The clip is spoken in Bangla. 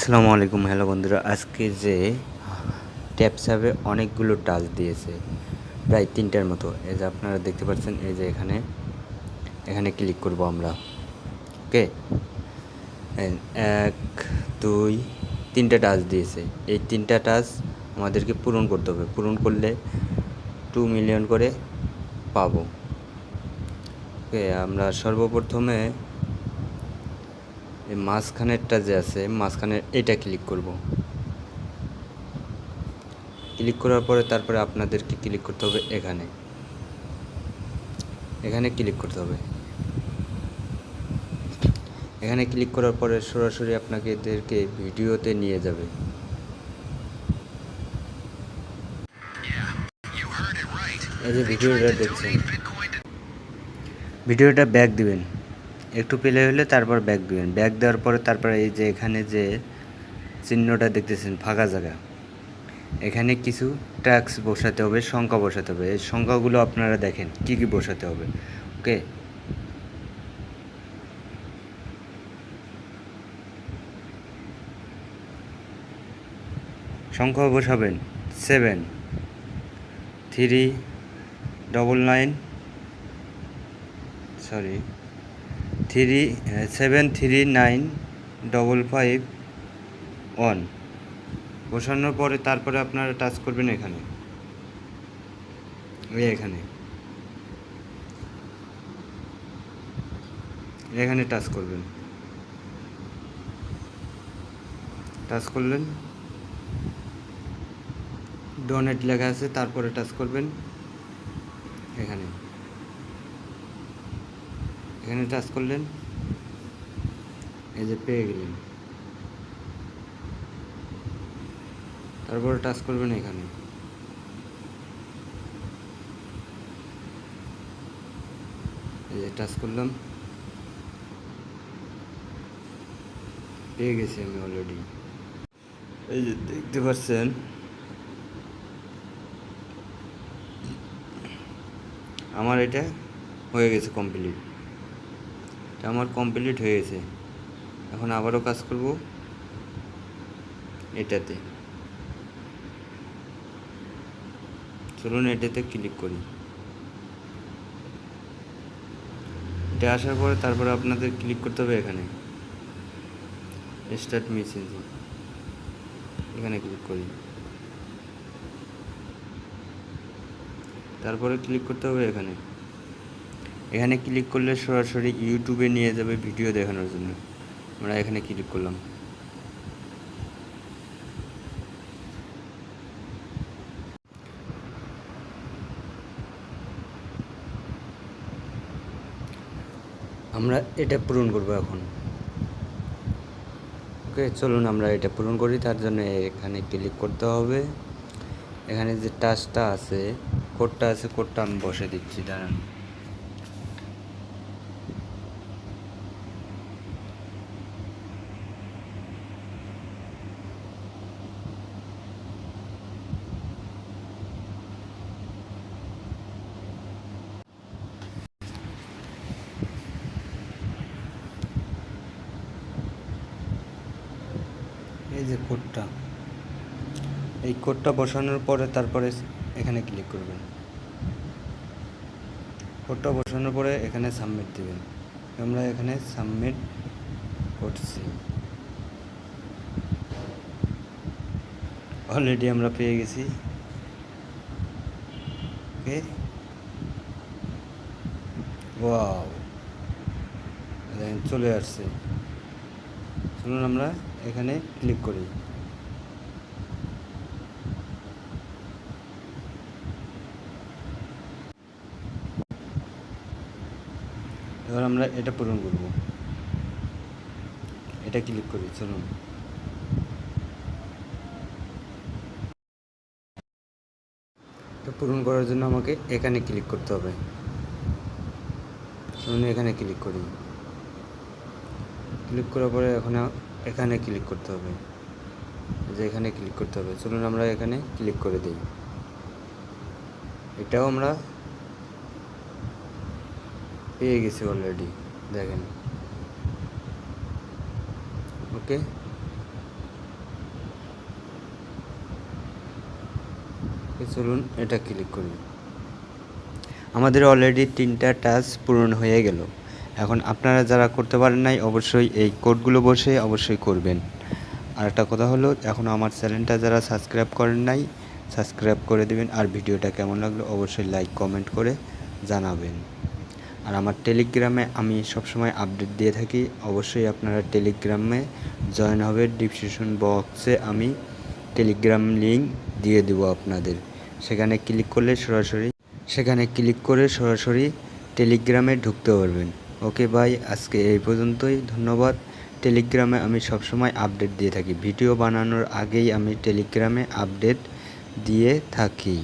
আসসালামু আলাইকুম। হ্যালো বন্ধুরা, আজকে যে ট্যাপসাবে অনেকগুলো টাচ দিয়েছে, প্রায় 3টার মতো। এই যে আপনারা দেখতে পাচ্ছেন, এই যে এখানে এখানে ক্লিক করব আমরা। ওকে, 1 2 3টা টাচ দিয়েছে। এই 3টা টাচ আমাদেরকে পূরণ করতে হবে। পূরণ করলে 2 মিলিয়ন করে পাবো। ওকে, আমরা সর্বপ্রথমে এই মাঝখানেরটা যে আছে, মাঝখানের এটা ক্লিক করব। ক্লিক করার পরে তারপরে আপনাদেরকে ক্লিক করতে হবে এখানে ক্লিক করতে হবে। এখানে ক্লিক করার পরে সরাসরি আপনাকে এদেরকে ভিডিওতে নিয়ে যাবে। এই যে ভিডিওটা দেখছেন, ভিডিওটা ব্যাক দিবেন, একটু প্লে হলে তারপর ব্যাক দিবেন। ব্যাক দেওয়ার পরে তারপরে এই যে এখানে যে চিহ্নটা দেখতেছেন ফাঁকা জায়গা, এখানে কিছু ট্যাক্স বসাতে হবে, সংখ্যা বসাতে হবে। এই সংখ্যাগুলো আপনারা দেখেন কি কি বসাতে হবে। ওকে, সংখ্যা বসাবেন 7 3 9 সরি 7 3 9 5 5 1 বসানোর পরে তারপরে আপনারা টাচ করবেন এখানে, এখানে টাচ করবেন। টাচ করলেন, ডোনেট লেখা আছে, তারপরে টাচ করবেন এখানে টাচ করলেন, এই যে পেয়ে গেলেন। তারপরে টাচ করবেন এখানে, এই যে টাচ করলাম, পেয়ে গেছি আমি অলরেডি। এই যে দেখতে পাচ্ছেন আমার এটা হয়ে গেছে কমপ্লিট। এটা আমার কমপ্লিট হয়ে গেছে। এখন আবারও কাজ করব এটাতে। চলুন এটাতে ক্লিক করি। এটা আসার পরে তারপরে আপনাদের ক্লিক করতে হবে এখানে স্টার্ট মেসেজিং, এখানে ক্লিক করি। তারপরে ক্লিক করতে হবে এখানে ক্লিক করলে সরাসরি ইউটিউবে নিয়ে যাবে ভিডিও দেখানোর জন্য। আমরা এখানে ক্লিক করলাম। আমরা এটা পূরণ করব এখন। ওকে, চলুন আমরা এটা পূরণ করি। তার জন্য এখানে ক্লিক করতে হবে। এখানে যে টাচটা আছে, কোডটা আছে, কোডটা আমি বসে দিচ্ছি, দাঁড়ান। এই যে কোডটা, এই কোডটা বসানোর পরে তারপরে এখানে ক্লিক করবেন। কোডটা বসানোর পরে এখানে সাবমিট দেবেন। আমরা এখানে সাবমিট করছি। অলরেডি আমরা পেয়ে গেছি। ওকে, ওয়াও, চলে আসছে। চলুন আমরা এখানে ক্লিক করি। এবার আমরা এটা পূরণ করব। এটা ক্লিক করি। চলুন, এটা পূরণ করার জন্য আমাকে এখানে ক্লিক করতে হবে। চলুন এখানে ক্লিক করি। ক্লিক করার পরে এখন এখানে ক্লিক করতে হবে, যে এখানে ক্লিক করতে হবে। চলুন আমরা এখানে ক্লিক করে দিই। এটাও আমরা পেয়ে গেছি অলরেডি, দেখেন। ওকে, চলুন এটা ক্লিক করি। আমাদের অলরেডি 3টা টাস্ক পূরণ হয়ে গেল। এখন আপনারা যারা করতে পারেন নাই অবশ্যই এই কোডগুলো বসে অবশ্যই করবেন। আর একটা কথা হলো, এখনও আমার চ্যানেলটা যারা সাবস্ক্রাইব করেন নাই সাবস্ক্রাইব করে দেবেন। আর ভিডিওটা কেমন লাগলো অবশ্যই লাইক কমেন্ট করে জানাবেন। আর আমার টেলিগ্রামে আমি সবসময় আপডেট দিয়ে থাকি, অবশ্যই আপনারা টেলিগ্রামে জয়েন হবে। ডিসক্রিপশন বক্সে আমি টেলিগ্রাম লিঙ্ক দিয়ে দেব আপনাদের। সেখানে ক্লিক করে সরাসরি টেলিগ্রামে ঢুকতে পারবেন। ওকে ভাই, আজকে এই পর্যন্তই, ধন্যবাদ। টেলিগ্রামে আমি সবসময় আপডেট দিয়ে থাকি, ভিডিও বানানোর আগেই আমি টেলিগ্রামে আপডেট দিয়ে থাকি।